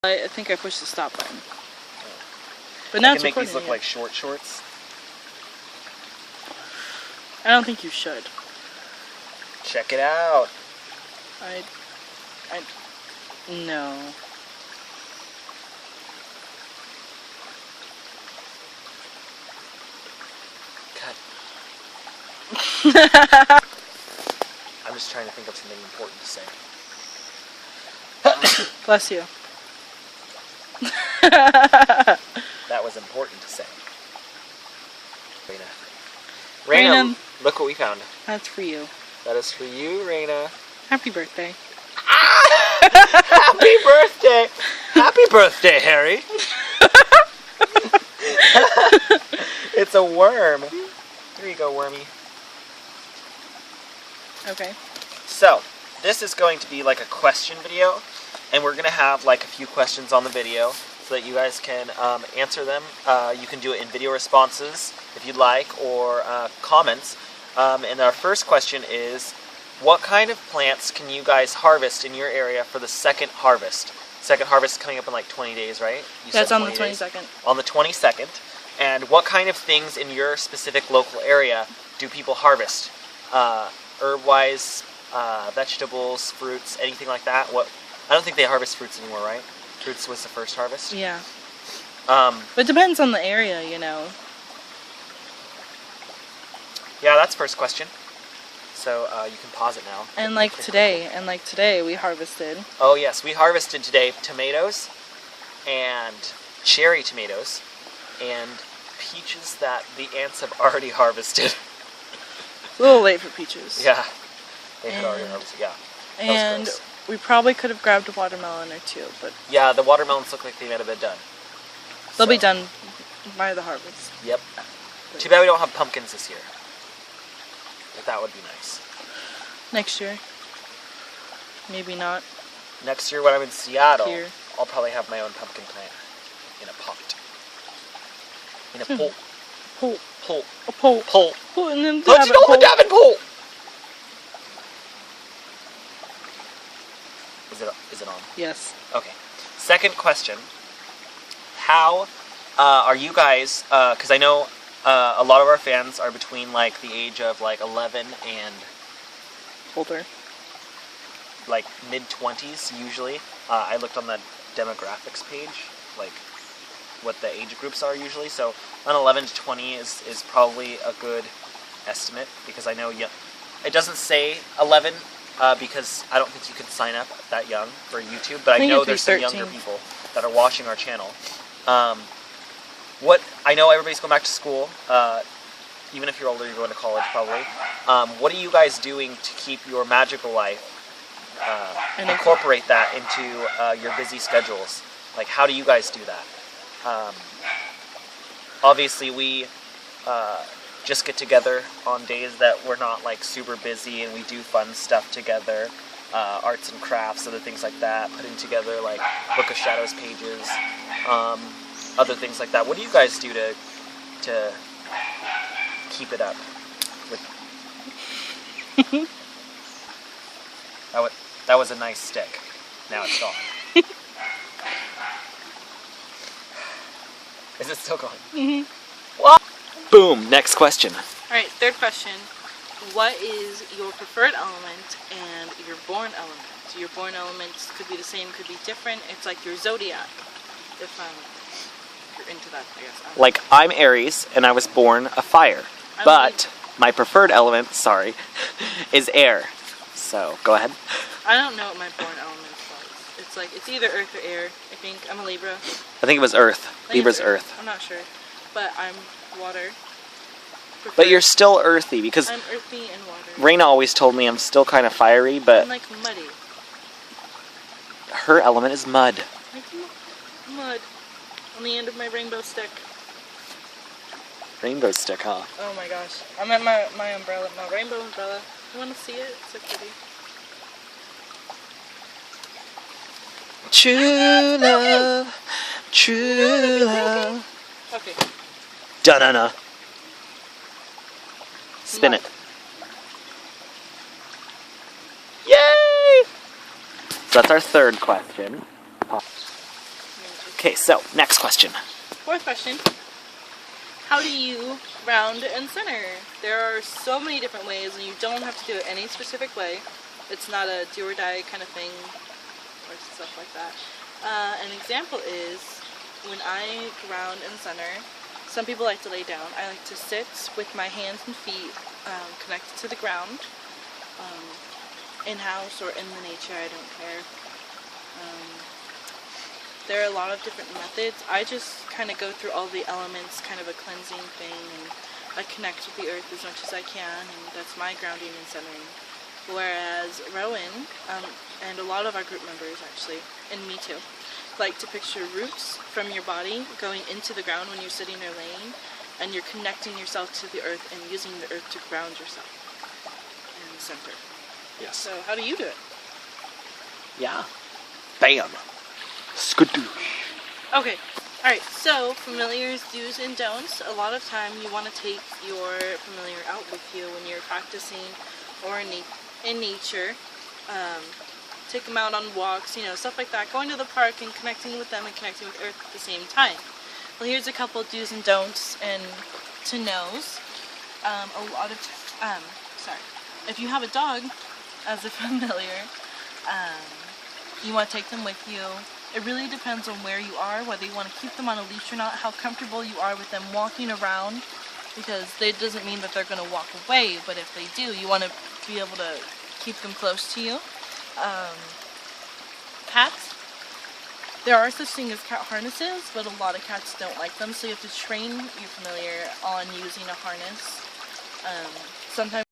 I think I pushed the stop button. But now I it's can make recording. these look Yeah. like short shorts. I don't think you should. Check it out. No. God. I'm just trying to think of something important to say. Bless you. That was important to say. Raina, Raina. look what we found. That's for you. That is for you, Raina. Happy birthday. Happy birthday! Happy birthday, Harry! It's a worm. Here you go, wormy. Okay. So, this is going to be like a question video, and we're going to have like a few questions on the video so that you guys can answer them. You can do it in video responses if you'd like, or comments. And our first question is, what kind of plants can you guys harvest in your area for the second harvest? Second harvest is coming up in like 20 days, right? That's on the 22nd. On the 22nd. And what kind of things in your specific local area do people harvest? Herb-wise, vegetables, fruits, anything like that? I don't think they harvest fruits anymore, right? Fruits was the first harvest? Yeah. But it depends on the area, you know. Yeah, that's first question. So you can pause it now. And like today we harvested. Oh yes, we harvested today tomatoes and cherry tomatoes and peaches that the ants have already harvested. It's a little late for peaches. Yeah, they had already harvested. Yeah. And we probably could have grabbed a watermelon or two, but yeah, the watermelons look like they might have been done. They'll be done by the harvest. Yep. Too bad we don't have pumpkins this year. But that would be nice. Next year. Maybe not. Next year when I'm in Seattle, Here. I'll probably have my own pumpkin plant in a pot. In a pot. Pull. Pot. A pole. Pot. Pull and then Don't you know the Davenport? Is it on? Yes. Okay. Second question. How are you guys, because I know a lot of our fans are between like the age of like 11 and Older. like mid-20s usually. I looked on the demographics page, like what the age groups are usually. So on 11 to 20 is probably a good estimate, because I know it doesn't say 11 because I don't think you can sign up that young for YouTube, but I know there's some younger people that are watching our channel. I know everybody's going back to school. Even if you're older, you're going to college probably. What are you guys doing to keep your magical life, and incorporate that into your busy schedules? Like, how do you guys do that? Obviously, we just get together on days that we're not like super busy, and we do fun stuff together, arts and crafts, other things like that, putting together like Book of Shadows pages, other things like that. What do you guys do to keep it up? That was a nice stick. Now it's gone. Is it still going? Mm-hmm. What? Boom. Next question. Alright, third question. What is your preferred element and your born element? Your born elements could be the same, could be different. It's like your zodiac. If you're into that, I guess. Like, I'm Aries, and I was born a fire. But my preferred element, is air. So, go ahead. I don't know what my born element was. It's like, it's either earth or air, I think. I'm a Libra. I think it was earth. Libra's earth. I'm not sure. But I'm water. But you're still earthy, because I'm earthy and water. Raina always told me I'm still kind of fiery, but I'm like muddy. her element is mud. Like mud. On the end of my rainbow stick. Rainbow stick, huh? Oh my gosh. I'm at my umbrella, my rainbow umbrella. You want to see it? It's so pretty. True love, true love. Okay. Da-na-na. Spin it. Yay! So that's our third question. Okay, so next question. Fourth question. How do you ground and center? There are so many different ways, and you don't have to do it any specific way. It's not a do or die kind of thing, or stuff like that. An example is when I ground and center. Some people like to lay down. I like to sit with my hands and feet connected to the ground, in-house or in the nature, I don't care. There are a lot of different methods. I just kind of go through all the elements, kind of a cleansing thing, and I connect with the earth as much as I can, and that's my grounding and centering. Whereas Rowan, and a lot of our group members actually, and me too, like to picture roots from your body going into the ground when you're sitting or laying, and you're connecting yourself to the earth and using the earth to ground yourself and center. Yes. So how do you do it? Yeah. Bam. Skadoosh. Okay, alright, so familiars, do's and don'ts. A lot of time you want to take your familiar out with you when you're practicing or in nature. Take them out on walks, stuff like that. Going to the park and connecting with them and connecting with earth at the same time. Well, here's a couple do's and don'ts and to knows. If you have a dog as a familiar, you want to take them with you. It really depends on where you are, whether you want to keep them on a leash or not, how comfortable you are with them walking around, because it doesn't mean that they're going to walk away, but if they do, you want to be able to keep them close to you. Cats, there are such things as cat harnesses, but a lot of cats don't like them, so you have to train your familiar on using a harness. Sometimes